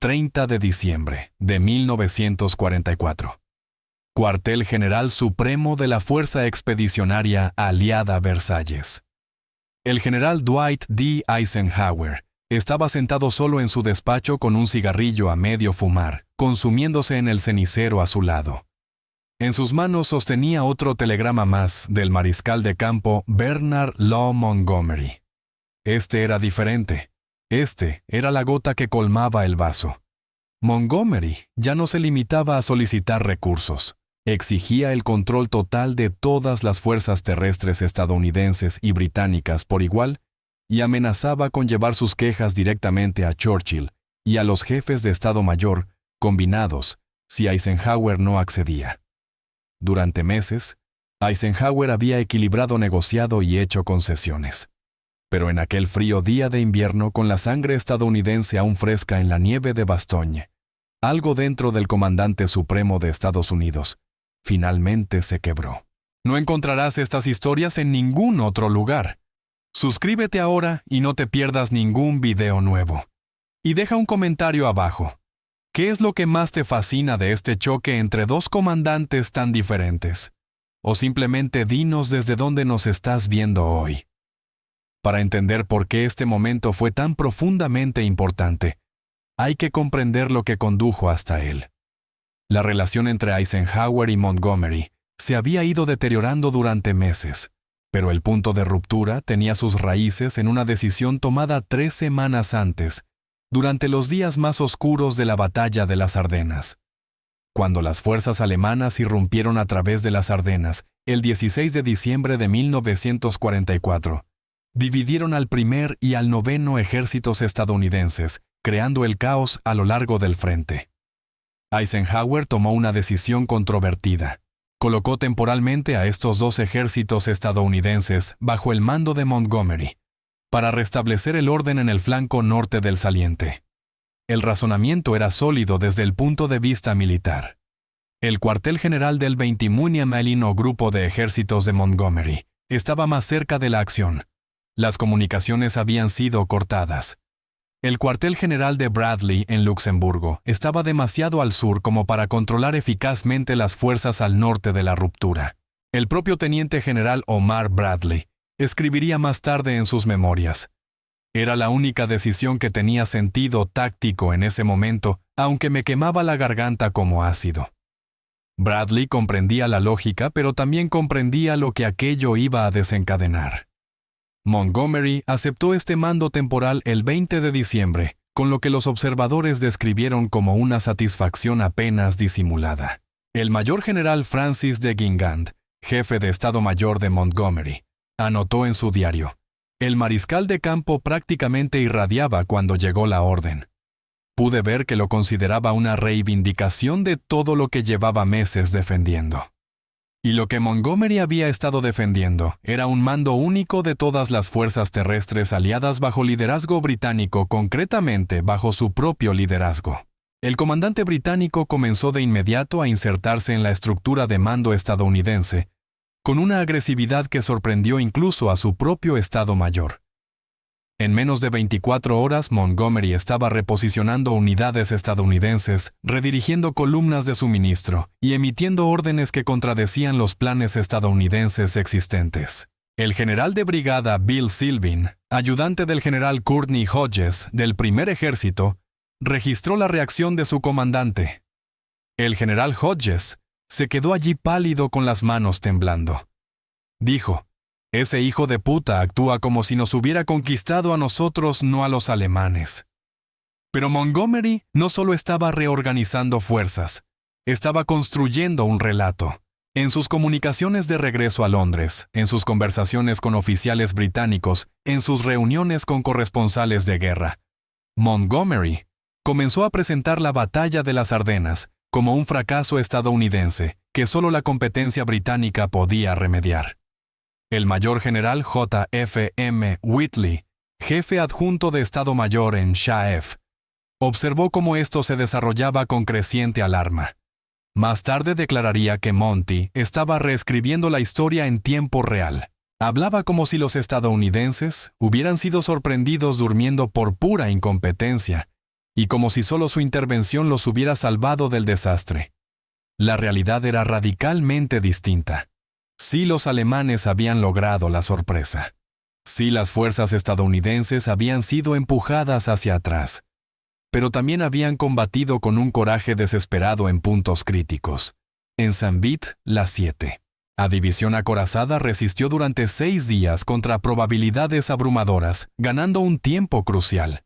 30 de diciembre de 1944. Cuartel General Supremo de la Fuerza Expedicionaria Aliada Versalles. El general Dwight D. Eisenhower estaba sentado solo en su despacho con un cigarrillo a medio fumar, consumiéndose en el cenicero a su lado. En sus manos sostenía otro telegrama más del mariscal de campo Bernard Law Montgomery. Este era diferente. Este era la gota que colmaba el vaso. Montgomery ya no se limitaba a solicitar recursos. Exigía el control total de todas las fuerzas terrestres estadounidenses y británicas por igual y amenazaba con llevar sus quejas directamente a Churchill y a los jefes de Estado Mayor combinados si Eisenhower no accedía. Durante meses, Eisenhower había equilibrado, negociado y hecho concesiones. Pero en aquel frío día de invierno, con la sangre estadounidense aún fresca en la nieve de Bastogne, algo dentro del comandante supremo de Estados Unidos finalmente se quebró. No encontrarás estas historias en ningún otro lugar. Suscríbete ahora y no te pierdas ningún video nuevo. Y deja un comentario abajo. ¿Qué es lo que más te fascina de este choque entre dos comandantes tan diferentes? O simplemente dinos desde dónde nos estás viendo hoy. Para entender por qué este momento fue tan profundamente importante, hay que comprender lo que condujo hasta él. La relación entre Eisenhower y Montgomery se había ido deteriorando durante meses, pero el punto de ruptura tenía sus raíces en una decisión tomada 3 semanas antes, durante los días más oscuros de la batalla de las Ardenas. Cuando las fuerzas alemanas irrumpieron a través de las Ardenas, el 16 de diciembre de 1944, dividieron al primer y al noveno ejércitos estadounidenses, creando el caos a lo largo del frente. Eisenhower tomó una decisión controvertida. Colocó temporalmente a estos dos ejércitos estadounidenses bajo el mando de Montgomery, para restablecer el orden en el flanco norte del saliente. El razonamiento era sólido desde el punto de vista militar. El cuartel general del 20 Muniamalin o grupo de ejércitos de Montgomery estaba más cerca de la acción. Las comunicaciones habían sido cortadas. El cuartel general de Bradley en Luxemburgo estaba demasiado al sur como para controlar eficazmente las fuerzas al norte de la ruptura. El propio teniente general Omar Bradley escribiría más tarde en sus memorias: era la única decisión que tenía sentido táctico en ese momento, aunque me quemaba la garganta como ácido. Bradley comprendía la lógica, pero también comprendía lo que aquello iba a desencadenar. Montgomery aceptó este mando temporal el 20 de diciembre, con lo que los observadores describieron como una satisfacción apenas disimulada. El mayor general Francis de Guingand, jefe de Estado Mayor de Montgomery, anotó en su diario: el mariscal de campo prácticamente irradiaba cuando llegó la orden. Pude ver que lo consideraba una reivindicación de todo lo que llevaba meses defendiendo. Y lo que Montgomery había estado defendiendo era un mando único de todas las fuerzas terrestres aliadas bajo liderazgo británico, concretamente bajo su propio liderazgo. El comandante británico comenzó de inmediato a insertarse en la estructura de mando estadounidense, con una agresividad que sorprendió incluso a su propio Estado Mayor. En menos de 24 horas, Montgomery estaba reposicionando unidades estadounidenses, redirigiendo columnas de suministro y emitiendo órdenes que contradecían los planes estadounidenses existentes. El general de brigada Bill Sylvin, ayudante del general Courtney Hodges del primer ejército, registró la reacción de su comandante. El general Hodges se quedó allí pálido con las manos temblando. Dijo: ese hijo de puta actúa como si nos hubiera conquistado a nosotros, no a los alemanes. Pero Montgomery no solo estaba reorganizando fuerzas, estaba construyendo un relato. En sus comunicaciones de regreso a Londres, en sus conversaciones con oficiales británicos, en sus reuniones con corresponsales de guerra, Montgomery comenzó a presentar la batalla de las Ardenas como un fracaso estadounidense que solo la competencia británica podía remediar. El mayor general J. F. M. Whitley, jefe adjunto de Estado Mayor en Shaef, observó cómo esto se desarrollaba con creciente alarma. Más tarde declararía que Monty estaba reescribiendo la historia en tiempo real. Hablaba como si los estadounidenses hubieran sido sorprendidos durmiendo por pura incompetencia, y como si solo su intervención los hubiera salvado del desastre. La realidad era radicalmente distinta. Sí, los alemanes habían logrado la sorpresa. Sí, las fuerzas estadounidenses habían sido empujadas hacia atrás. Pero también habían combatido con un coraje desesperado en puntos críticos. En Sambit, la 7. La división acorazada resistió durante 6 días contra probabilidades abrumadoras, ganando un tiempo crucial.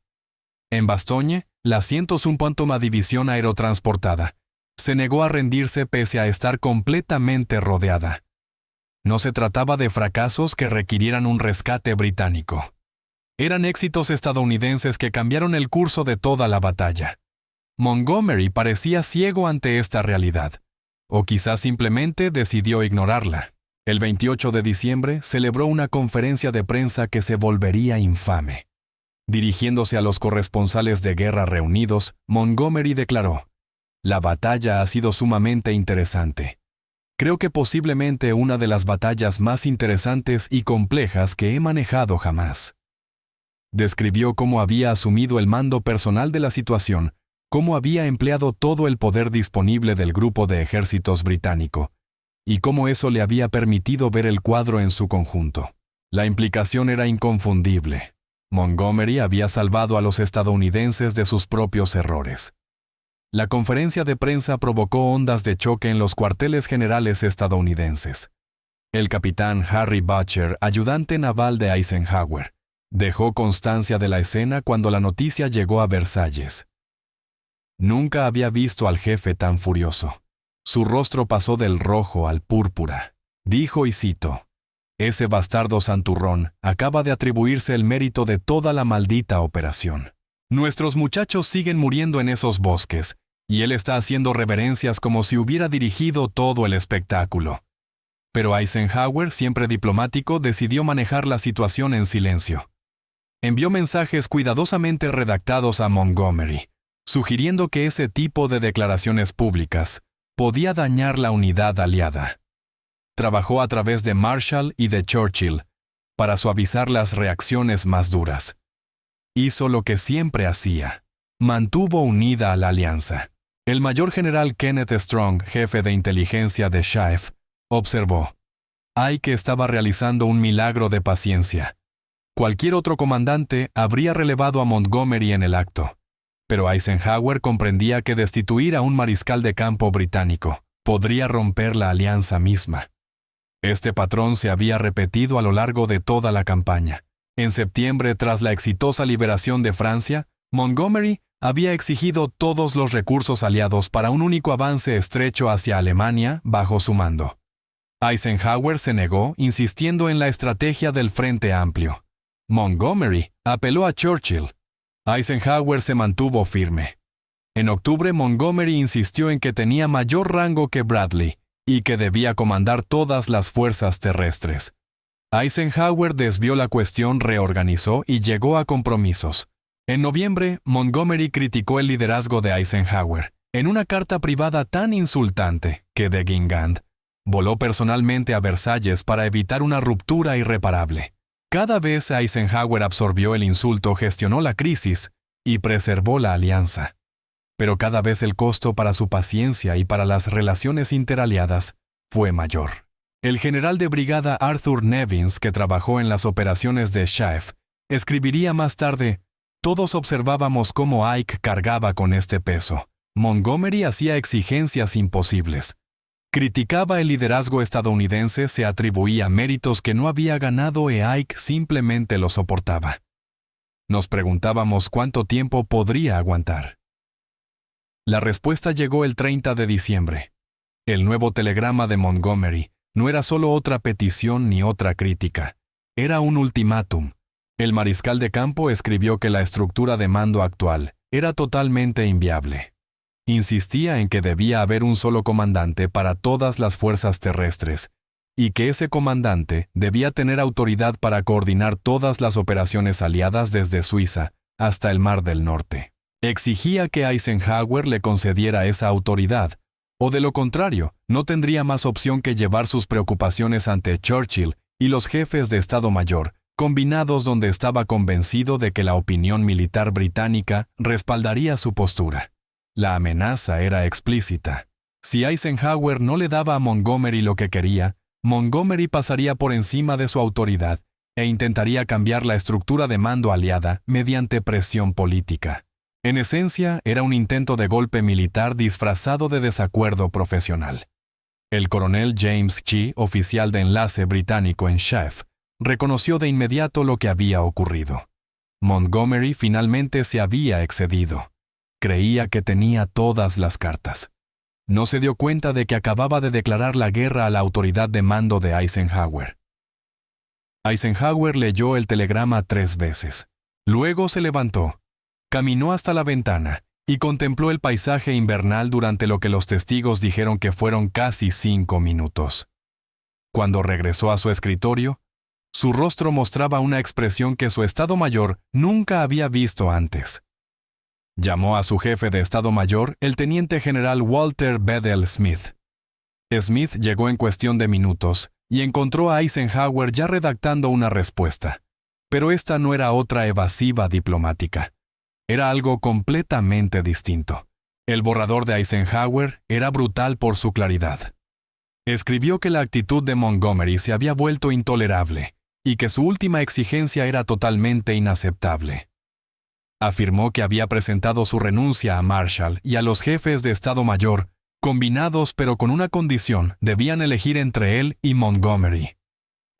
En Bastogne, la 101 división aerotransportada se negó a rendirse pese a estar completamente rodeada. No se trataba de fracasos que requirieran un rescate británico. Eran éxitos estadounidenses que cambiaron el curso de toda la batalla. Montgomery parecía ciego ante esta realidad, o quizás simplemente decidió ignorarla. El 28 de diciembre celebró una conferencia de prensa que se volvería infame. Dirigiéndose a los corresponsales de guerra reunidos, Montgomery declaró: «La batalla ha sido sumamente interesante. Creo que posiblemente una de las batallas más interesantes y complejas que he manejado jamás». Describió cómo había asumido el mando personal de la situación, cómo había empleado todo el poder disponible del grupo de ejércitos británico, y cómo eso le había permitido ver el cuadro en su conjunto. La implicación era inconfundible. Montgomery había salvado a los estadounidenses de sus propios errores. La conferencia de prensa provocó ondas de choque en los cuarteles generales estadounidenses. El capitán Harry Butcher, ayudante naval de Eisenhower, dejó constancia de la escena cuando la noticia llegó a Versalles. Nunca había visto al jefe tan furioso. Su rostro pasó del rojo al púrpura. Dijo, y cito: «Ese bastardo santurrón acaba de atribuirse el mérito de toda la maldita operación. Nuestros muchachos siguen muriendo en esos bosques, y él está haciendo reverencias como si hubiera dirigido todo el espectáculo». Pero Eisenhower, siempre diplomático, decidió manejar la situación en silencio. Envió mensajes cuidadosamente redactados a Montgomery, sugiriendo que ese tipo de declaraciones públicas podía dañar la unidad aliada. Trabajó a través de Marshall y de Churchill para suavizar las reacciones más duras. Hizo lo que siempre hacía: mantuvo unida a la alianza. El mayor general Kenneth Strong, jefe de inteligencia de SHAEF, observó: «Ike estaba realizando un milagro de paciencia. Cualquier otro comandante habría relevado a Montgomery en el acto». Pero Eisenhower comprendía que destituir a un mariscal de campo británico podría romper la alianza misma. Este patrón se había repetido a lo largo de toda la campaña. En septiembre, tras la exitosa liberación de Francia, Montgomery había exigido todos los recursos aliados para un único avance estrecho hacia Alemania bajo su mando. Eisenhower se negó, insistiendo en la estrategia del Frente Amplio. Montgomery apeló a Churchill. Eisenhower se mantuvo firme. En octubre, Montgomery insistió en que tenía mayor rango que Bradley y que debía comandar todas las fuerzas terrestres. Eisenhower desvió la cuestión, reorganizó y llegó a compromisos. En noviembre, Montgomery criticó el liderazgo de Eisenhower en una carta privada tan insultante que de Guingand voló personalmente a Versalles para evitar una ruptura irreparable. Cada vez Eisenhower absorbió el insulto, gestionó la crisis y preservó la alianza. Pero cada vez el costo para su paciencia y para las relaciones interaliadas fue mayor. El general de brigada Arthur Nevins, que trabajó en las operaciones de SHAEF, escribiría más tarde: «Todos observábamos cómo Ike cargaba con este peso. Montgomery hacía exigencias imposibles. Criticaba el liderazgo estadounidense, se atribuía méritos que no había ganado e Ike simplemente lo soportaba. Nos preguntábamos cuánto tiempo podría aguantar». La respuesta llegó el 30 de diciembre. El nuevo telegrama de Montgomery no era solo otra petición ni otra crítica. Era un ultimátum. El mariscal de campo escribió que la estructura de mando actual era totalmente inviable. Insistía en que debía haber un solo comandante para todas las fuerzas terrestres y que ese comandante debía tener autoridad para coordinar todas las operaciones aliadas desde Suiza hasta el Mar del Norte. Exigía que Eisenhower le concediera esa autoridad, o de lo contrario, no tendría más opción que llevar sus preocupaciones ante Churchill y los jefes de Estado Mayor, combinados donde estaba convencido de que la opinión militar británica respaldaría su postura. La amenaza era explícita. Si Eisenhower no le daba a Montgomery lo que quería, Montgomery pasaría por encima de su autoridad e intentaría cambiar la estructura de mando aliada mediante presión política. En esencia, era un intento de golpe militar disfrazado de desacuerdo profesional. El coronel James Key, oficial de enlace británico en Chef, reconoció de inmediato lo que había ocurrido. Montgomery finalmente se había excedido. Creía que tenía todas las cartas. No se dio cuenta de que acababa de declarar la guerra a la autoridad de mando de Eisenhower. Eisenhower leyó el telegrama 3 veces. Luego se levantó, caminó hasta la ventana y contempló el paisaje invernal durante lo que los testigos dijeron que fueron casi 5 minutos. Cuando regresó a su escritorio, su rostro mostraba una expresión que su Estado Mayor nunca había visto antes. Llamó a su jefe de Estado Mayor, el teniente general Walter Bedell Smith. Smith llegó en cuestión de minutos y encontró a Eisenhower ya redactando una respuesta. Pero esta no era otra evasiva diplomática. Era algo completamente distinto. El borrador de Eisenhower era brutal por su claridad. Escribió que la actitud de Montgomery se había vuelto intolerable y que su última exigencia era totalmente inaceptable. Afirmó que había presentado su renuncia a Marshall y a los jefes de Estado Mayor, combinados pero con una condición: debían elegir entre él y Montgomery.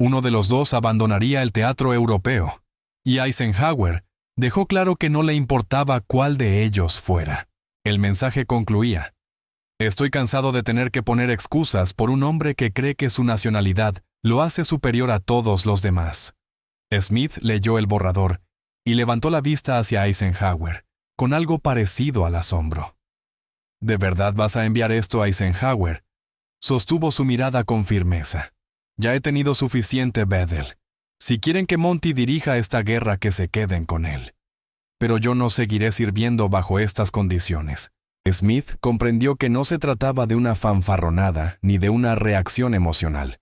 Uno de los dos abandonaría el teatro europeo, y Eisenhower dejó claro que no le importaba cuál de ellos fuera. El mensaje concluía: «Estoy cansado de tener que poner excusas por un hombre que cree que su nacionalidad lo hace superior a todos los demás». Smith leyó el borrador y levantó la vista hacia Eisenhower, con algo parecido al asombro. «¿De verdad vas a enviar esto a Eisenhower?», sostuvo su mirada con firmeza. «Ya he tenido suficiente, Bedell. Si quieren que Monty dirija esta guerra, que se queden con él. Pero yo no seguiré sirviendo bajo estas condiciones». Smith comprendió que no se trataba de una fanfarronada ni de una reacción emocional.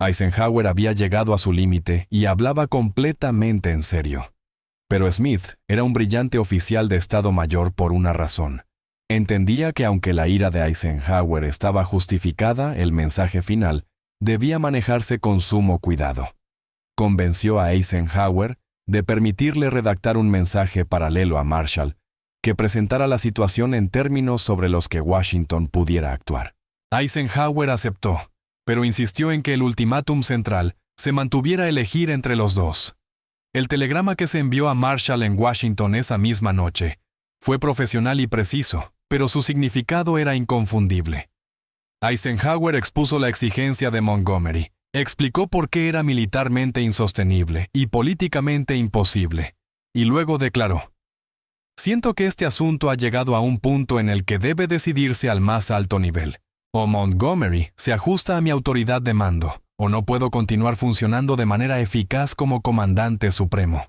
Eisenhower había llegado a su límite y hablaba completamente en serio. Pero Smith era un brillante oficial de Estado Mayor por una razón. Entendía que aunque la ira de Eisenhower estaba justificada, el mensaje final debía manejarse con sumo cuidado. Convenció a Eisenhower de permitirle redactar un mensaje paralelo a Marshall que presentara la situación en términos sobre los que Washington pudiera actuar. Eisenhower aceptó, pero insistió en que el ultimátum central se mantuviera elegir entre los dos. El telegrama que se envió a Marshall en Washington esa misma noche fue profesional y preciso, pero su significado era inconfundible. Eisenhower expuso la exigencia de Montgomery, explicó por qué era militarmente insostenible y políticamente imposible, y luego declaró: «Siento que este asunto ha llegado a un punto en el que debe decidirse al más alto nivel. O Montgomery se ajusta a mi autoridad de mando, o no puedo continuar funcionando de manera eficaz como comandante supremo».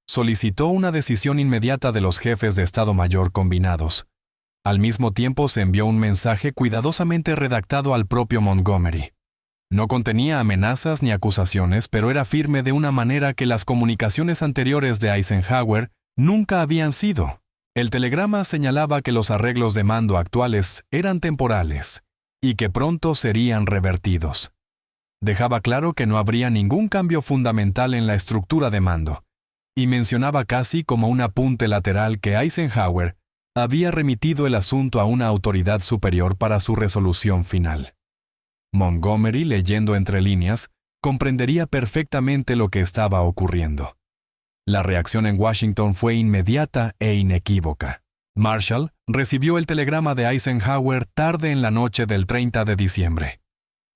Solicitó una decisión inmediata de los jefes de Estado Mayor combinados. Al mismo tiempo se envió un mensaje cuidadosamente redactado al propio Montgomery. No contenía amenazas ni acusaciones, pero era firme de una manera que las comunicaciones anteriores de Eisenhower nunca habían sido. El telegrama señalaba que los arreglos de mando actuales eran temporales y que pronto serían revertidos. Dejaba claro que no habría ningún cambio fundamental en la estructura de mando, y mencionaba casi como un apunte lateral que Eisenhower había remitido el asunto a una autoridad superior para su resolución final. Montgomery, leyendo entre líneas, comprendería perfectamente lo que estaba ocurriendo. La reacción en Washington fue inmediata e inequívoca. Marshall recibió el telegrama de Eisenhower tarde en la noche del 30 de diciembre.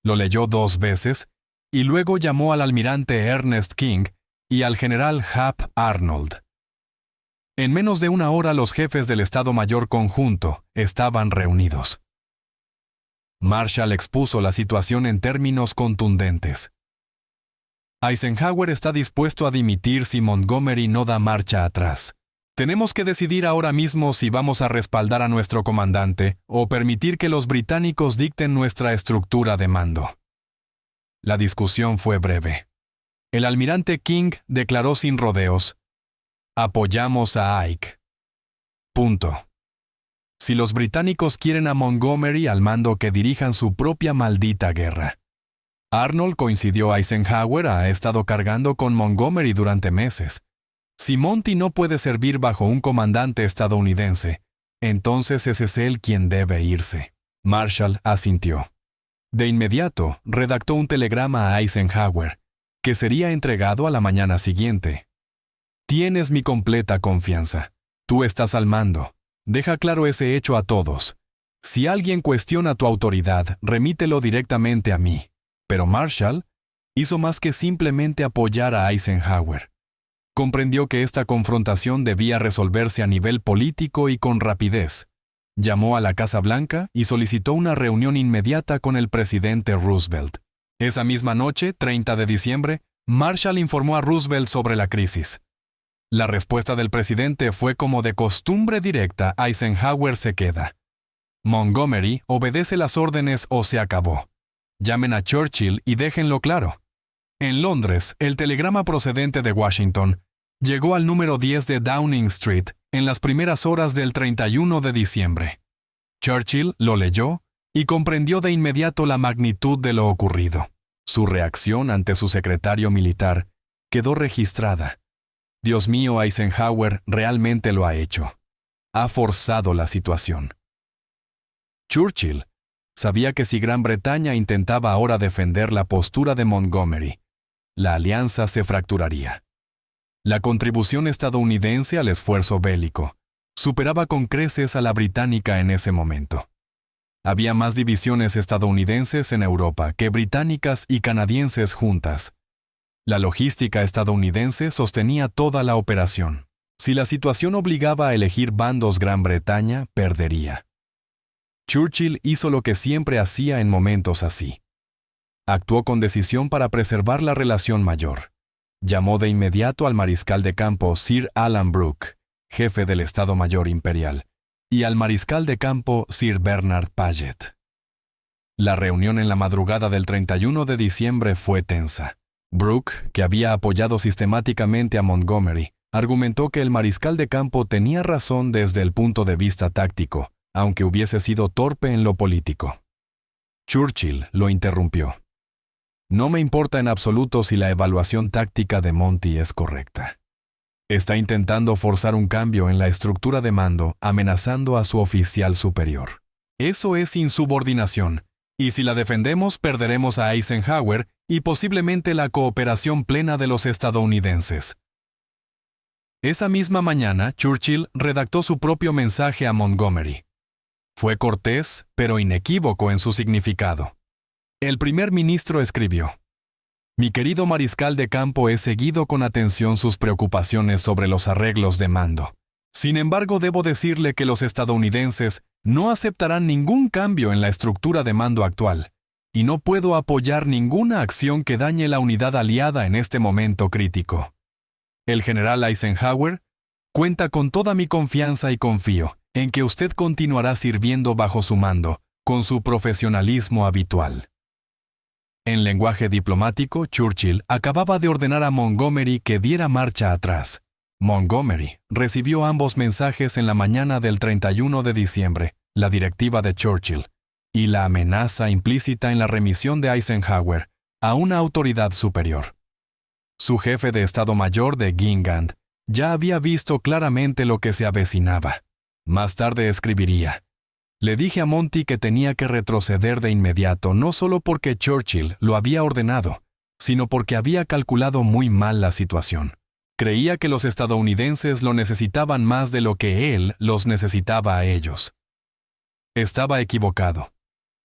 Lo leyó 2 veces y luego llamó al almirante Ernest King y al general Hap Arnold. En menos de una hora los jefes del Estado Mayor conjunto estaban reunidos. Marshall expuso la situación en términos contundentes. Eisenhower está dispuesto a dimitir si Montgomery no da marcha atrás. Tenemos que decidir ahora mismo si vamos a respaldar a nuestro comandante o permitir que los británicos dicten nuestra estructura de mando. La discusión fue breve. el almirante King declaró sin rodeos: «Apoyamos a Ike. Punto. Si los británicos quieren a Montgomery al mando, que dirijan su propia maldita guerra». Arnold coincidió. Eisenhower ha estado cargando con Montgomery durante meses. Si Monty no puede servir bajo un comandante estadounidense, entonces ese es él quien debe irse. Marshall asintió. De inmediato, redactó un telegrama a Eisenhower, que sería entregado a la mañana siguiente. «Tienes mi completa confianza. Tú estás al mando. Deja claro ese hecho a todos. Si alguien cuestiona tu autoridad, remítelo directamente a mí». Pero Marshall hizo más que simplemente apoyar a Eisenhower. Comprendió que esta confrontación debía resolverse a nivel político y con rapidez. Llamó a la Casa Blanca y solicitó una reunión inmediata con el presidente Roosevelt. Esa misma noche, 30 de diciembre, Marshall informó a Roosevelt sobre la crisis. La respuesta del presidente fue como de costumbre directa: Eisenhower se queda. Montgomery obedece las órdenes o se acabó. Llamen a Churchill y déjenlo claro. En Londres, el telegrama procedente de Washington llegó al número 10 de Downing Street en las primeras horas del 31 de diciembre. Churchill lo leyó y comprendió de inmediato la magnitud de lo ocurrido. Su reacción ante su secretario militar quedó registrada. «Dios mío, Eisenhower realmente lo ha hecho. Ha forzado la situación». Churchill sabía que si Gran Bretaña intentaba ahora defender la postura de Montgomery, la alianza se fracturaría. La contribución estadounidense al esfuerzo bélico superaba con creces a la británica en ese momento. Había más divisiones estadounidenses en Europa que británicas y canadienses juntas. La logística estadounidense sostenía toda la operación. Si la situación obligaba a elegir bandos, Gran Bretaña perdería. Churchill hizo lo que siempre hacía en momentos así. Actuó con decisión para preservar la relación mayor. Llamó de inmediato al mariscal de campo Sir Alan Brooke, jefe del Estado Mayor Imperial, y al mariscal de campo Sir Bernard Paget. La reunión en la madrugada del 31 de diciembre fue tensa. Brooke, que había apoyado sistemáticamente a Montgomery, argumentó que el mariscal de campo tenía razón desde el punto de vista táctico, aunque hubiese sido torpe en lo político. Churchill lo interrumpió. «No me importa en absoluto si la evaluación táctica de Monty es correcta. Está intentando forzar un cambio en la estructura de mando, amenazando a su oficial superior. Eso es insubordinación, y si la defendemos perderemos a Eisenhower y posiblemente la cooperación plena de los estadounidenses». Esa misma mañana, Churchill redactó su propio mensaje a Montgomery. Fue cortés, pero inequívoco en su significado. El primer ministro escribió: «Mi querido mariscal de campo, he seguido con atención sus preocupaciones sobre los arreglos de mando. Sin embargo, debo decirle que los estadounidenses no aceptarán ningún cambio en la estructura de mando actual, y no puedo apoyar ninguna acción que dañe la unidad aliada en este momento crítico. El general Eisenhower cuenta con toda mi confianza y confío en que usted continuará sirviendo bajo su mando, con su profesionalismo habitual». En lenguaje diplomático, Churchill acababa de ordenar a Montgomery que diera marcha atrás. Montgomery recibió ambos mensajes en la mañana del 31 de diciembre, la directiva de Churchill, y la amenaza implícita en la remisión de Eisenhower a una autoridad superior. Su jefe de Estado Mayor de Guingamp ya había visto claramente lo que se avecinaba. Más tarde escribiría: «Le dije a Monty que tenía que retroceder de inmediato, no solo porque Churchill lo había ordenado, sino porque había calculado muy mal la situación. Creía que los estadounidenses lo necesitaban más de lo que él los necesitaba a ellos». Estaba equivocado.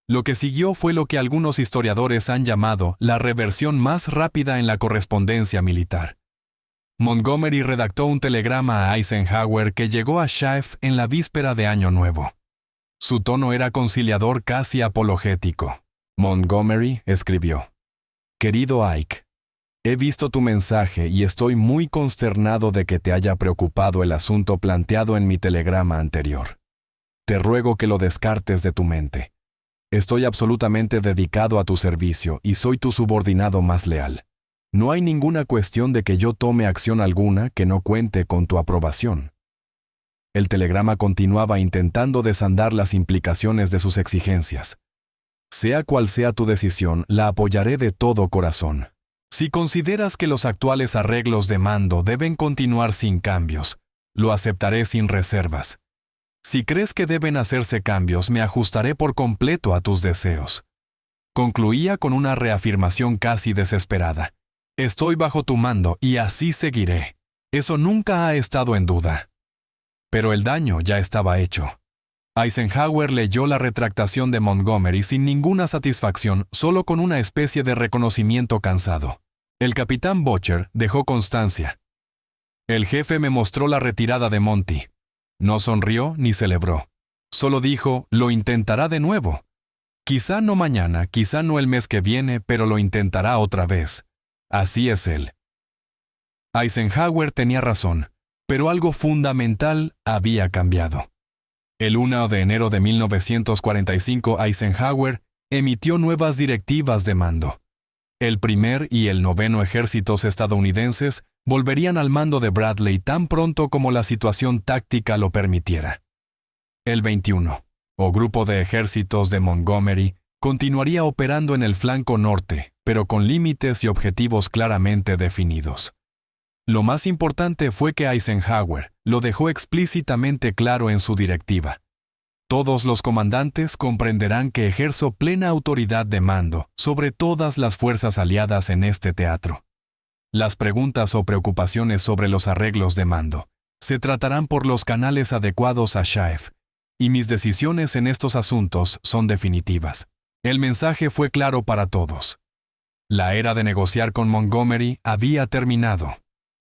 Lo que siguió fue lo que algunos historiadores han llamado la reversión más rápida en la correspondencia militar. Montgomery redactó un telegrama a Eisenhower que llegó a Chaif en la víspera de Año Nuevo. Su tono era conciliador, casi apologético. Montgomery escribió: «Querido Ike, he visto tu mensaje y estoy muy consternado de que te haya preocupado el asunto planteado en mi telegrama anterior. Te ruego que lo descartes de tu mente. Estoy absolutamente dedicado a tu servicio y soy tu subordinado más leal. No hay ninguna cuestión de que yo tome acción alguna que no cuente con tu aprobación. El telegrama continuaba intentando desandar las implicaciones de sus exigencias. Sea cual sea tu decisión, la apoyaré de todo corazón. Si consideras que los actuales arreglos de mando deben continuar sin cambios, lo aceptaré sin reservas. Si crees que deben hacerse cambios, me ajustaré por completo a tus deseos. Concluía con una reafirmación casi desesperada. Estoy bajo tu mando y así seguiré. Eso nunca ha estado en duda. Pero el daño ya estaba hecho. Eisenhower leyó la retractación de Montgomery sin ninguna satisfacción, solo con una especie de reconocimiento cansado. El capitán Butcher dejó constancia. El jefe me mostró la retirada de Monty. No sonrió ni celebró. Solo dijo, lo intentará de nuevo. Quizá no mañana, quizá no el mes que viene, pero lo intentará otra vez. Así es él. Eisenhower tenía razón, pero algo fundamental había cambiado. El 1 de enero de 1945, Eisenhower emitió nuevas directivas de mando. El primer y el 9º ejércitos estadounidenses volverían al mando de Bradley tan pronto como la situación táctica lo permitiera. El 21, o grupo de ejércitos de Montgomery, continuaría operando en el flanco norte, pero con límites y objetivos claramente definidos. Lo más importante fue que Eisenhower lo dejó explícitamente claro en su directiva. Todos los comandantes comprenderán que ejerzo plena autoridad de mando sobre todas las fuerzas aliadas en este teatro. Las preguntas o preocupaciones sobre los arreglos de mando se tratarán por los canales adecuados a Shaef, y mis decisiones en estos asuntos son definitivas. El mensaje fue claro para todos. La era de negociar con Montgomery había terminado.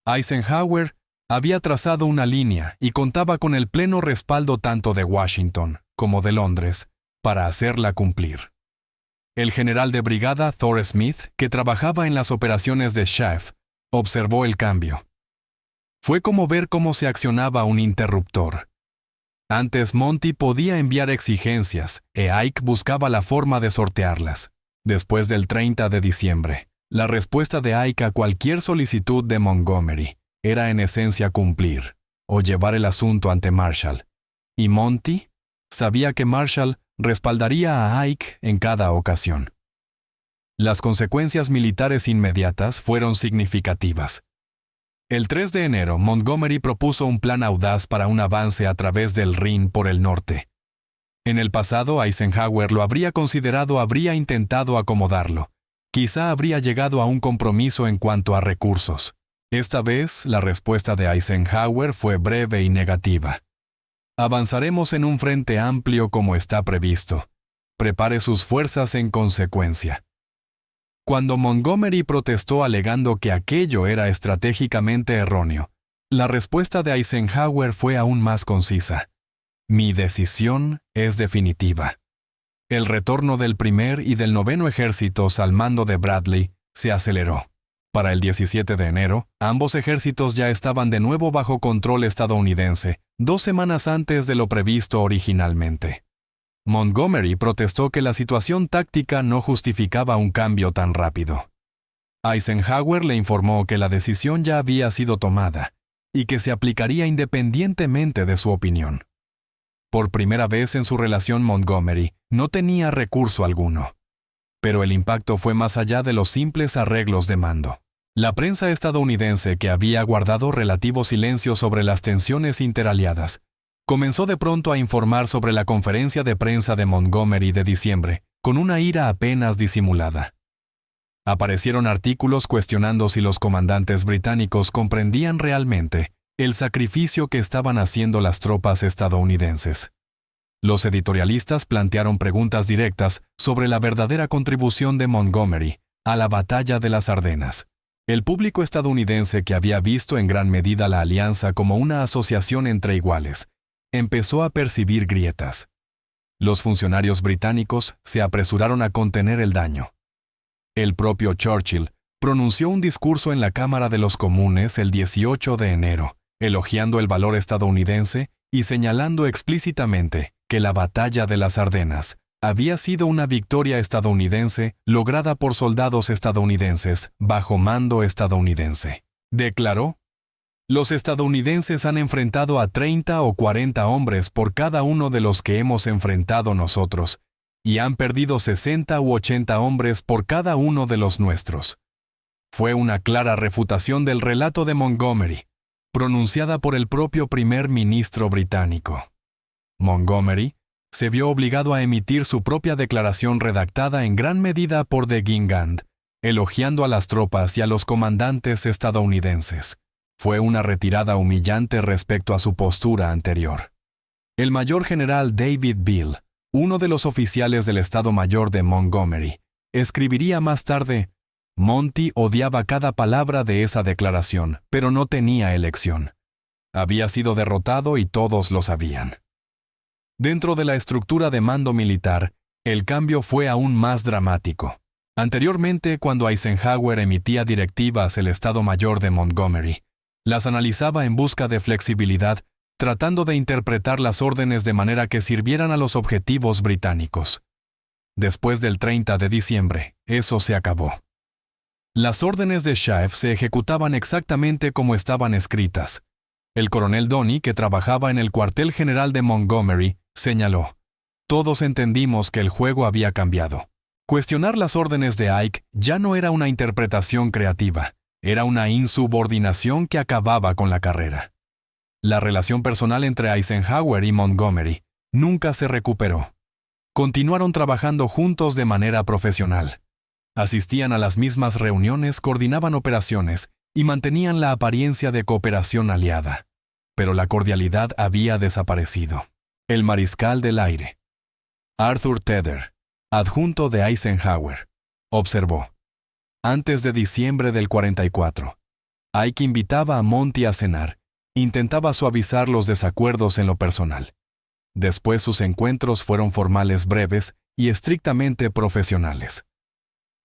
Eisenhower había trazado una línea y contaba con el pleno respaldo tanto de Washington como de Londres para hacerla cumplir. El general de brigada Thor Smith, que trabajaba en las operaciones de Shaef, observó el cambio. Fue como ver cómo se accionaba un interruptor. Antes Monty podía enviar exigencias e Ike buscaba la forma de sortearlas. Después del 30 de diciembre, la respuesta de Ike a cualquier solicitud de Montgomery era en esencia cumplir o llevar el asunto ante Marshall. Y Monty sabía que Marshall respaldaría a Ike en cada ocasión. Las consecuencias militares inmediatas fueron significativas. El 3 de enero, Montgomery propuso un plan audaz para un avance a través del Rin por el norte. En el pasado, Eisenhower lo habría considerado, habría intentado acomodarlo. Quizá habría llegado a un compromiso en cuanto a recursos. Esta vez, la respuesta de Eisenhower fue breve y negativa. Avanzaremos en un frente amplio como está previsto. Prepare sus fuerzas en consecuencia. Cuando Montgomery protestó alegando que aquello era estratégicamente erróneo, la respuesta de Eisenhower fue aún más concisa. Mi decisión es definitiva. El retorno del primer y del 9º ejércitos al mando de Bradley se aceleró. Para el 17 de enero, ambos ejércitos ya estaban de nuevo bajo control estadounidense, 2 semanas antes de lo previsto originalmente. Montgomery protestó que la situación táctica no justificaba un cambio tan rápido. Eisenhower le informó que la decisión ya había sido tomada y que se aplicaría independientemente de su opinión. Por primera vez en su relación, Montgomery no tenía recurso alguno. Pero el impacto fue más allá de los simples arreglos de mando. La prensa estadounidense, que había guardado relativo silencio sobre las tensiones interaliadas, comenzó de pronto a informar sobre la conferencia de prensa de Montgomery de diciembre, con una ira apenas disimulada. Aparecieron artículos cuestionando si los comandantes británicos comprendían realmente el sacrificio que estaban haciendo las tropas estadounidenses. Los editorialistas plantearon preguntas directas sobre la verdadera contribución de Montgomery a la batalla de las Ardenas. El público estadounidense, que había visto en gran medida la alianza como una asociación entre iguales, empezó a percibir grietas. Los funcionarios británicos se apresuraron a contener el daño. El propio Churchill pronunció un discurso en la Cámara de los Comunes el 18 de enero, elogiando el valor estadounidense y señalando explícitamente que la batalla de las Ardenas había sido una victoria estadounidense lograda por soldados estadounidenses bajo mando estadounidense. Declaró: «Los estadounidenses han enfrentado a 30 o 40 hombres por cada uno de los que hemos enfrentado nosotros, y han perdido 60 u 80 hombres por cada uno de los nuestros». Fue una clara refutación del relato de Montgomery, pronunciada por el propio primer ministro británico. Montgomery se vio obligado a emitir su propia declaración redactada en gran medida por de Guingand, elogiando a las tropas y a los comandantes estadounidenses. Fue una retirada humillante respecto a su postura anterior. El mayor general David Beale, uno de los oficiales del Estado Mayor de Montgomery, escribiría más tarde: «Monty odiaba cada palabra de esa declaración, pero no tenía elección. Había sido derrotado y todos lo sabían». Dentro de la estructura de mando militar, el cambio fue aún más dramático. Anteriormente, cuando Eisenhower emitía directivas el Estado Mayor de Montgomery, las analizaba en busca de flexibilidad, tratando de interpretar las órdenes de manera que sirvieran a los objetivos británicos. Después del 30 de diciembre, eso se acabó. Las órdenes de Chafe se ejecutaban exactamente como estaban escritas. El coronel Donny, que trabajaba en el cuartel general de Montgomery, señaló: «Todos entendimos que el juego había cambiado. Cuestionar las órdenes de Ike ya no era una interpretación creativa, era una insubordinación que acababa con la carrera». La relación personal entre Eisenhower y Montgomery nunca se recuperó. Continuaron trabajando juntos de manera profesional. Asistían a las mismas reuniones, coordinaban operaciones y mantenían la apariencia de cooperación aliada. Pero la cordialidad había desaparecido. El mariscal del aire, Arthur Tedder, adjunto de Eisenhower, observó: «Antes de diciembre del 44, Ike invitaba a Monty a cenar, intentaba suavizar los desacuerdos en lo personal. Después sus encuentros fueron formales, breves y estrictamente profesionales».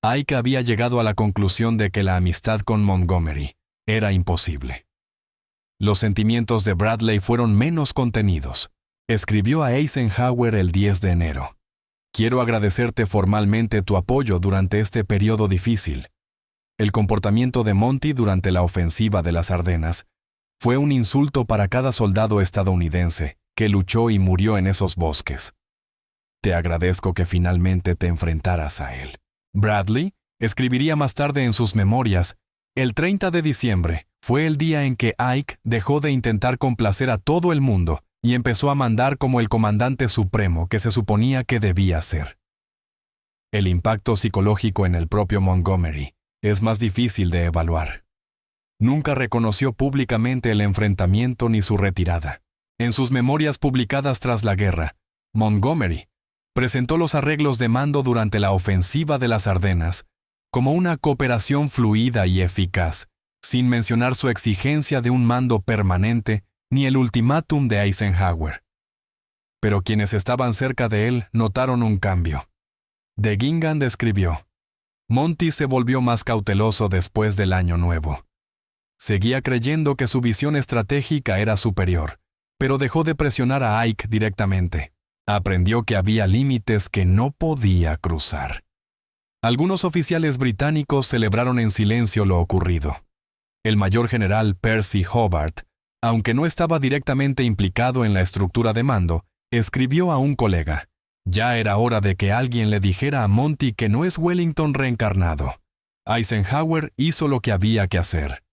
Ike había llegado a la conclusión de que la amistad con Montgomery era imposible. Los sentimientos de Bradley fueron menos contenidos. Escribió a Eisenhower el 10 de enero: «Quiero agradecerte formalmente tu apoyo durante este periodo difícil. El comportamiento de Monty durante la ofensiva de las Ardenas fue un insulto para cada soldado estadounidense que luchó y murió en esos bosques. Te agradezco que finalmente te enfrentaras a él». Bradley escribiría más tarde en sus memorias: «El 30 de diciembre fue el día en que Ike dejó de intentar complacer a todo el mundo y empezó a mandar como el comandante supremo que se suponía que debía ser». El impacto psicológico en el propio Montgomery es más difícil de evaluar. Nunca reconoció públicamente el enfrentamiento ni su retirada. En sus memorias publicadas tras la guerra, Montgomery presentó los arreglos de mando durante la ofensiva de las Ardenas como una cooperación fluida y eficaz, sin mencionar su exigencia de un mando permanente ni el ultimátum de Eisenhower. Pero quienes estaban cerca de él notaron un cambio. De Guingand escribió: «Monty se volvió más cauteloso después del Año Nuevo. Seguía creyendo que su visión estratégica era superior, pero dejó de presionar a Ike directamente. Aprendió que había límites que no podía cruzar». Algunos oficiales británicos celebraron en silencio lo ocurrido. El mayor general Percy Hobart, aunque no estaba directamente implicado en la estructura de mando, escribió a un colega: «Ya era hora de que alguien le dijera a Monty que no es Wellington reencarnado. Eisenhower hizo lo que había que hacer.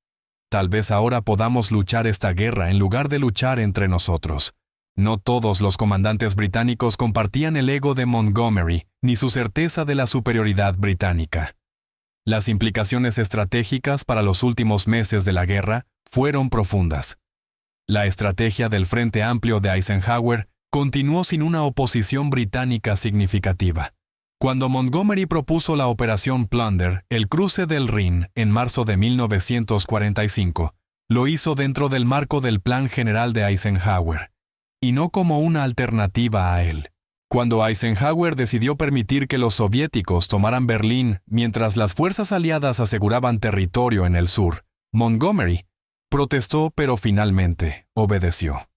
Tal vez ahora podamos luchar esta guerra en lugar de luchar entre nosotros». No todos los comandantes británicos compartían el ego de Montgomery ni su certeza de la superioridad británica. Las implicaciones estratégicas para los últimos meses de la guerra fueron profundas. La estrategia del Frente Amplio de Eisenhower continuó sin una oposición británica significativa. Cuando Montgomery propuso la Operación Plunder, el cruce del Rin, en marzo de 1945, lo hizo dentro del marco del Plan General de Eisenhower, y no como una alternativa a él. Cuando Eisenhower decidió permitir que los soviéticos tomaran Berlín mientras las fuerzas aliadas aseguraban territorio en el sur, Montgomery protestó, pero finalmente obedeció.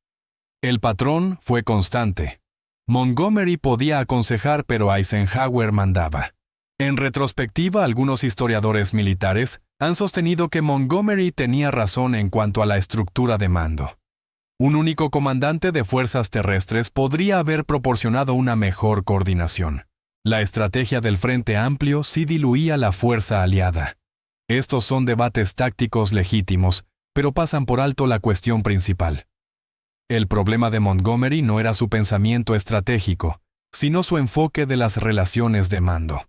El patrón fue constante. Montgomery podía aconsejar, pero Eisenhower mandaba. En retrospectiva, algunos historiadores militares han sostenido que Montgomery tenía razón en cuanto a la estructura de mando. Un único comandante de fuerzas terrestres podría haber proporcionado una mejor coordinación. La estrategia del Frente Amplio sí diluía la fuerza aliada. Estos son debates tácticos legítimos, pero pasan por alto la cuestión principal. El problema de Montgomery no era su pensamiento estratégico, sino su enfoque de las relaciones de mando.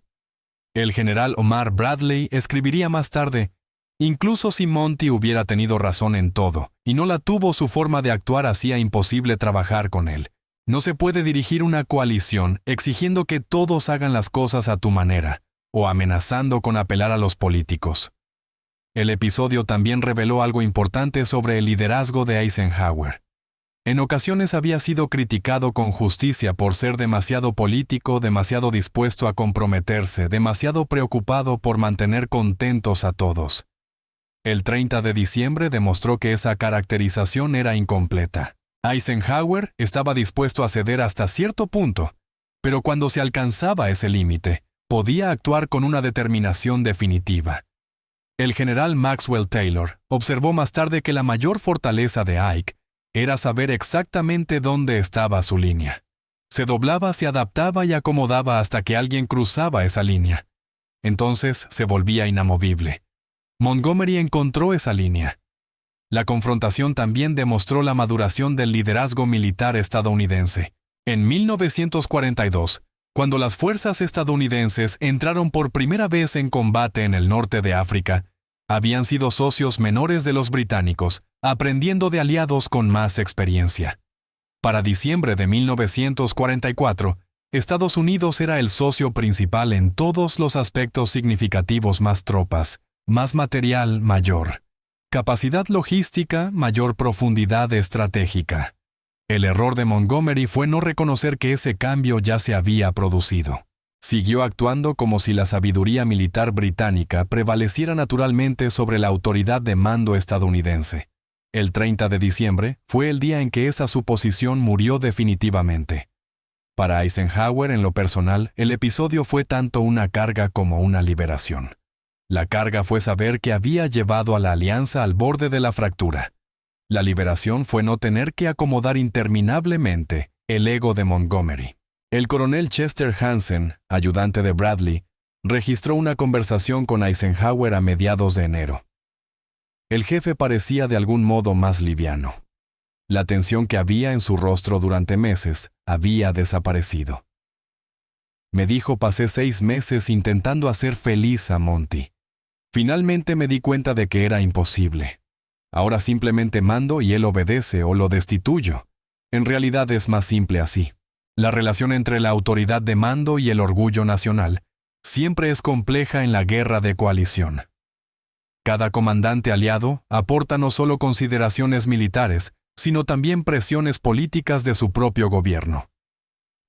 El general Omar Bradley escribiría más tarde: incluso si Monty hubiera tenido razón en todo, y no la tuvo, su forma de actuar hacía imposible trabajar con él. No se puede dirigir una coalición exigiendo que todos hagan las cosas a tu manera, o amenazando con apelar a los políticos. El episodio también reveló algo importante sobre el liderazgo de Eisenhower. En ocasiones había sido criticado con justicia por ser demasiado político, demasiado dispuesto a comprometerse, demasiado preocupado por mantener contentos a todos. El 30 de diciembre demostró que esa caracterización era incompleta. Eisenhower estaba dispuesto a ceder hasta cierto punto, pero cuando se alcanzaba ese límite, podía actuar con una determinación definitiva. El general Maxwell Taylor observó más tarde que la mayor fortaleza de Ike era saber exactamente dónde estaba su línea. Se doblaba, se adaptaba y acomodaba hasta que alguien cruzaba esa línea. Entonces se volvía inamovible. Montgomery encontró esa línea. La confrontación también demostró la maduración del liderazgo militar estadounidense. En 1942, cuando las fuerzas estadounidenses entraron por primera vez en combate en el norte de África, habían sido socios menores de los británicos, aprendiendo de aliados con más experiencia. Para diciembre de 1944, Estados Unidos era el socio principal en todos los aspectos significativos: más tropas, más material, mayor capacidad logística, mayor profundidad estratégica. El error de Montgomery fue no reconocer que ese cambio ya se había producido. Siguió actuando como si la sabiduría militar británica prevaleciera naturalmente sobre la autoridad de mando estadounidense. El 30 de diciembre fue el día en que esa suposición murió definitivamente. Para Eisenhower, en lo personal, el episodio fue tanto una carga como una liberación. La carga fue saber que había llevado a la alianza al borde de la fractura. La liberación fue no tener que acomodar interminablemente el ego de Montgomery. El coronel Chester Hansen, ayudante de Bradley, registró una conversación con Eisenhower a mediados de enero. El jefe parecía de algún modo más liviano. La tensión que había en su rostro durante meses había desaparecido. Me dijo: pasé 6 meses intentando hacer feliz a Monty. Finalmente me di cuenta de que era imposible. Ahora simplemente mando y él obedece o lo destituyo. En realidad es más simple así. La relación entre la autoridad de mando y el orgullo nacional siempre es compleja en la guerra de coalición. Cada comandante aliado aporta no solo consideraciones militares, sino también presiones políticas de su propio gobierno.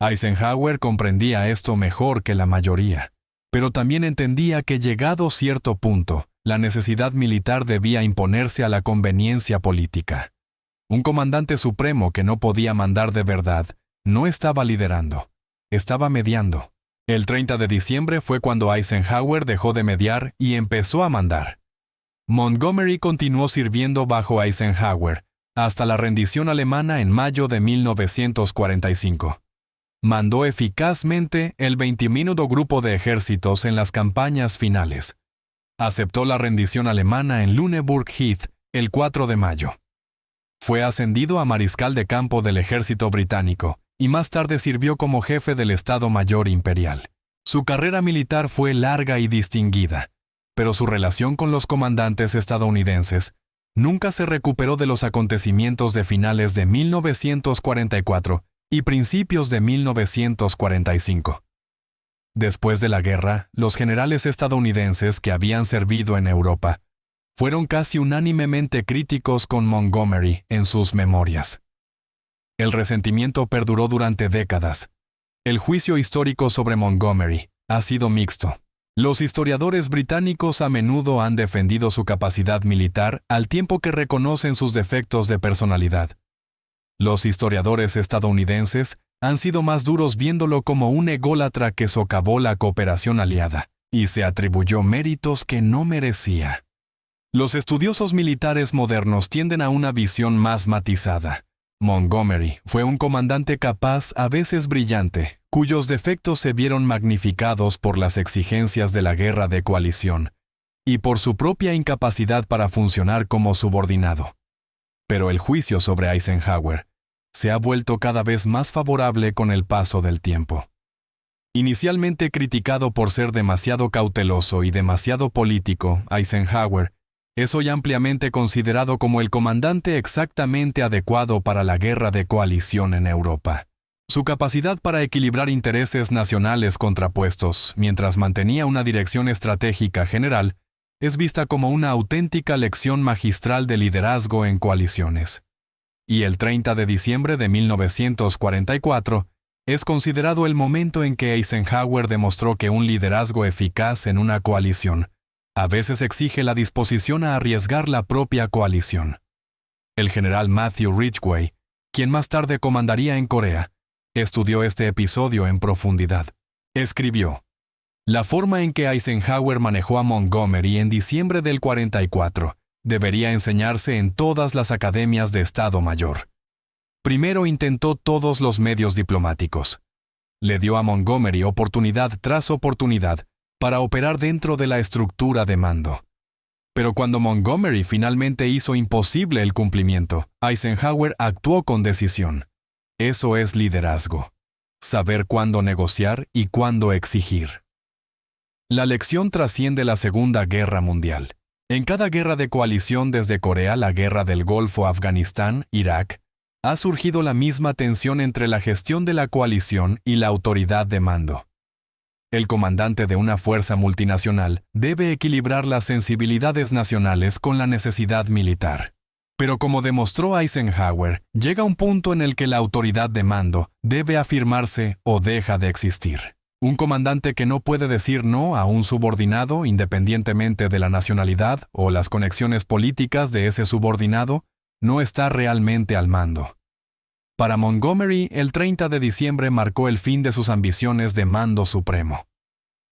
Eisenhower comprendía esto mejor que la mayoría, pero también entendía que, llegado cierto punto, la necesidad militar debía imponerse a la conveniencia política. Un comandante supremo que no podía mandar de verdad no estaba liderando, estaba mediando. El 30 de diciembre fue cuando Eisenhower dejó de mediar y empezó a mandar. Montgomery continuó sirviendo bajo Eisenhower hasta la rendición alemana en mayo de 1945. Mandó eficazmente el 20.000 grupo de ejércitos en las campañas finales. Aceptó la rendición alemana en Lüneburg Heath el 4 de mayo. Fue ascendido a mariscal de campo del ejército británico y más tarde sirvió como jefe del Estado Mayor Imperial. Su carrera militar fue larga y distinguida, pero su relación con los comandantes estadounidenses nunca se recuperó de los acontecimientos de finales de 1944 y principios de 1945. Después de la guerra, los generales estadounidenses que habían servido en Europa fueron casi unánimemente críticos con Montgomery en sus memorias. El resentimiento perduró durante décadas. El juicio histórico sobre Montgomery ha sido mixto. Los historiadores británicos a menudo han defendido su capacidad militar al tiempo que reconocen sus defectos de personalidad. Los historiadores estadounidenses han sido más duros viéndolo como un ególatra que socavó la cooperación aliada y se atribuyó méritos que no merecía. Los estudiosos militares modernos tienden a una visión más matizada. Montgomery fue un comandante capaz, a veces brillante, cuyos defectos se vieron magnificados por las exigencias de la guerra de coalición y por su propia incapacidad para funcionar como subordinado. Pero el juicio sobre Eisenhower se ha vuelto cada vez más favorable con el paso del tiempo. Inicialmente criticado por ser demasiado cauteloso y demasiado político, Eisenhower es hoy ampliamente considerado como el comandante exactamente adecuado para la guerra de coalición en Europa. Su capacidad para equilibrar intereses nacionales contrapuestos mientras mantenía una dirección estratégica general es vista como una auténtica lección magistral de liderazgo en coaliciones. Y el 30 de diciembre de 1944 es considerado el momento en que Eisenhower demostró que un liderazgo eficaz en una coalición a veces exige la disposición a arriesgar la propia coalición. El general Matthew Ridgway, quien más tarde comandaría en Corea, estudió este episodio en profundidad. Escribió: "La forma en que Eisenhower manejó a Montgomery en diciembre del 44 debería enseñarse en todas las academias de Estado Mayor. Primero intentó todos los medios diplomáticos. Le dio a Montgomery oportunidad tras oportunidad para operar dentro de la estructura de mando. Pero cuando Montgomery finalmente hizo imposible el cumplimiento, Eisenhower actuó con decisión. Eso es liderazgo. Saber cuándo negociar y cuándo exigir". La lección trasciende la Segunda Guerra Mundial. En cada guerra de coalición desde Corea, la Guerra del Golfo, Afganistán, Irak, ha surgido la misma tensión entre la gestión de la coalición y la autoridad de mando. El comandante de una fuerza multinacional debe equilibrar las sensibilidades nacionales con la necesidad militar. Pero como demostró Eisenhower, llega un punto en el que la autoridad de mando debe afirmarse o deja de existir. Un comandante que no puede decir no a un subordinado independientemente de la nacionalidad o las conexiones políticas de ese subordinado, no está realmente al mando. Para Montgomery, el 30 de diciembre marcó el fin de sus ambiciones de mando supremo.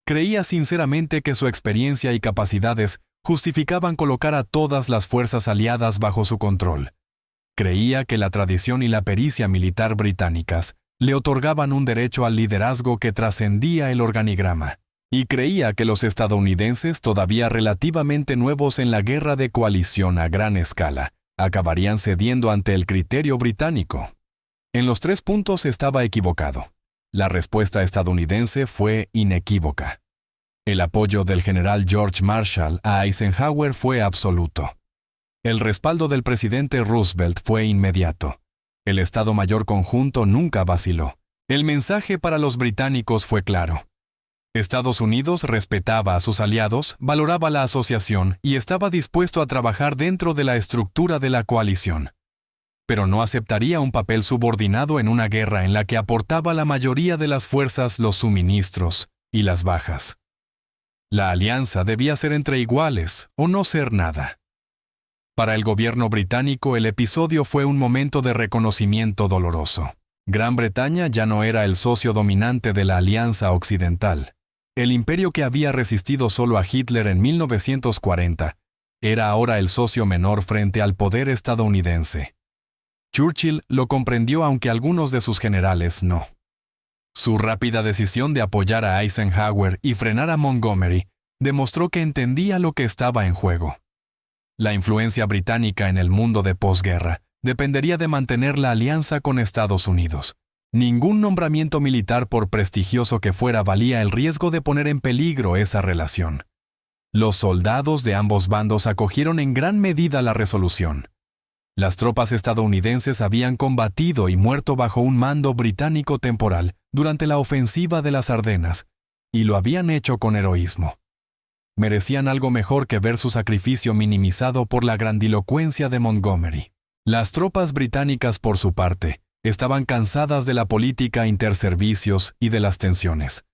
Creía sinceramente que su experiencia y capacidades justificaban colocar a todas las fuerzas aliadas bajo su control. Creía que la tradición y la pericia militar británicas le otorgaban un derecho al liderazgo que trascendía el organigrama, y creía que los estadounidenses, todavía relativamente nuevos en la guerra de coalición a gran escala, acabarían cediendo ante el criterio británico. En los 3 puntos estaba equivocado. La respuesta estadounidense fue inequívoca. El apoyo del general George Marshall a Eisenhower fue absoluto. El respaldo del presidente Roosevelt fue inmediato. El Estado Mayor Conjunto nunca vaciló. El mensaje para los británicos fue claro. Estados Unidos respetaba a sus aliados, valoraba la asociación y estaba dispuesto a trabajar dentro de la estructura de la coalición. Pero no aceptaría un papel subordinado en una guerra en la que aportaba la mayoría de las fuerzas los suministros y las bajas. La alianza debía ser entre iguales o no ser nada. Para el gobierno británico, el episodio fue un momento de reconocimiento doloroso. Gran Bretaña ya no era el socio dominante de la Alianza Occidental. El imperio que había resistido solo a Hitler en 1940 era ahora el socio menor frente al poder estadounidense. Churchill lo comprendió, aunque algunos de sus generales no. Su rápida decisión de apoyar a Eisenhower y frenar a Montgomery demostró que entendía lo que estaba en juego. La influencia británica en el mundo de posguerra dependería de mantener la alianza con Estados Unidos. Ningún nombramiento militar, por prestigioso que fuera, valía el riesgo de poner en peligro esa relación. Los soldados de ambos bandos acogieron en gran medida la resolución. Las tropas estadounidenses habían combatido y muerto bajo un mando británico temporal durante la ofensiva de las Ardenas, y lo habían hecho con heroísmo. Merecían algo mejor que ver su sacrificio minimizado por la grandilocuencia de Montgomery. Las tropas británicas, por su parte, estaban cansadas de la política interservicios y de las tensiones.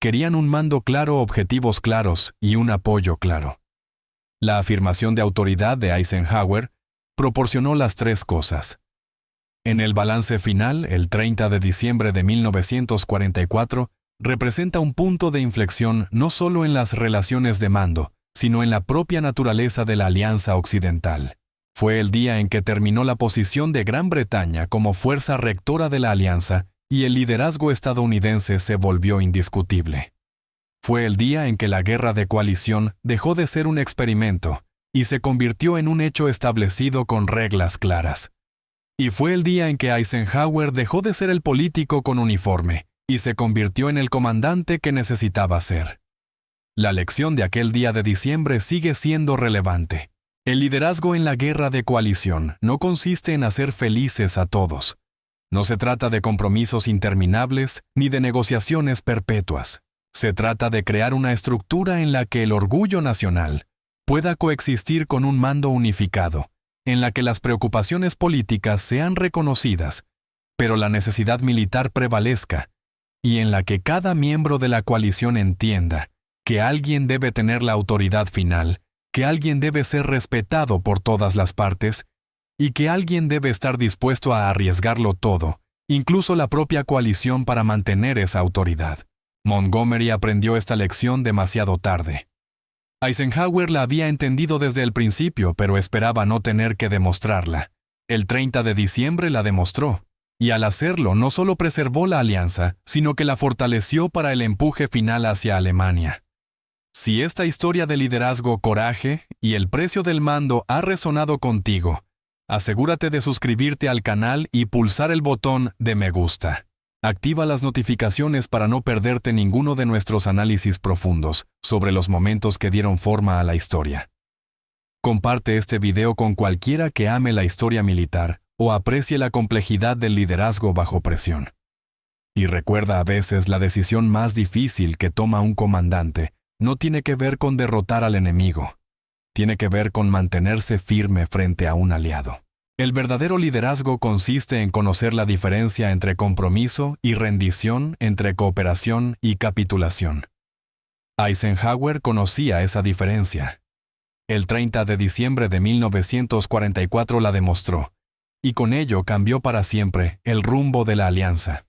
Querían un mando claro, objetivos claros y un apoyo claro. La afirmación de autoridad de Eisenhower proporcionó las 3 cosas. En el balance final, el 30 de diciembre de 1944, representa un punto de inflexión no solo en las relaciones de mando, sino en la propia naturaleza de la Alianza Occidental. Fue el día en que terminó la posición de Gran Bretaña como fuerza rectora de la Alianza y el liderazgo estadounidense se volvió indiscutible. Fue el día en que la guerra de coalición dejó de ser un experimento y se convirtió en un hecho establecido con reglas claras. Y fue el día en que Eisenhower dejó de ser el político con uniforme y se convirtió en el comandante que necesitaba ser. La lección de aquel día de diciembre sigue siendo relevante. El liderazgo en la guerra de coalición no consiste en hacer felices a todos. No se trata de compromisos interminables ni de negociaciones perpetuas. Se trata de crear una estructura en la que el orgullo nacional pueda coexistir con un mando unificado, en la que las preocupaciones políticas sean reconocidas, pero la necesidad militar prevalezca, y en la que cada miembro de la coalición entienda que alguien debe tener la autoridad final, que alguien debe ser respetado por todas las partes, y que alguien debe estar dispuesto a arriesgarlo todo, incluso la propia coalición para mantener esa autoridad. Montgomery aprendió esta lección demasiado tarde. Eisenhower la había entendido desde el principio, pero esperaba no tener que demostrarla. El 30 de diciembre la demostró, y al hacerlo no solo preservó la alianza, sino que la fortaleció para el empuje final hacia Alemania. Si esta historia de liderazgo, coraje y el precio del mando ha resonado contigo, asegúrate de suscribirte al canal y pulsar el botón de me gusta. Activa las notificaciones para no perderte ninguno de nuestros análisis profundos sobre los momentos que dieron forma a la historia. Comparte este video con cualquiera que ame la historia militar o aprecie la complejidad del liderazgo bajo presión. Y recuerda, a veces la decisión más difícil que toma un comandante no tiene que ver con derrotar al enemigo, tiene que ver con mantenerse firme frente a un aliado. El verdadero liderazgo consiste en conocer la diferencia entre compromiso y rendición, entre cooperación y capitulación. Eisenhower conocía esa diferencia. El 30 de diciembre de 1944 la demostró, y con ello cambió para siempre el rumbo de la alianza.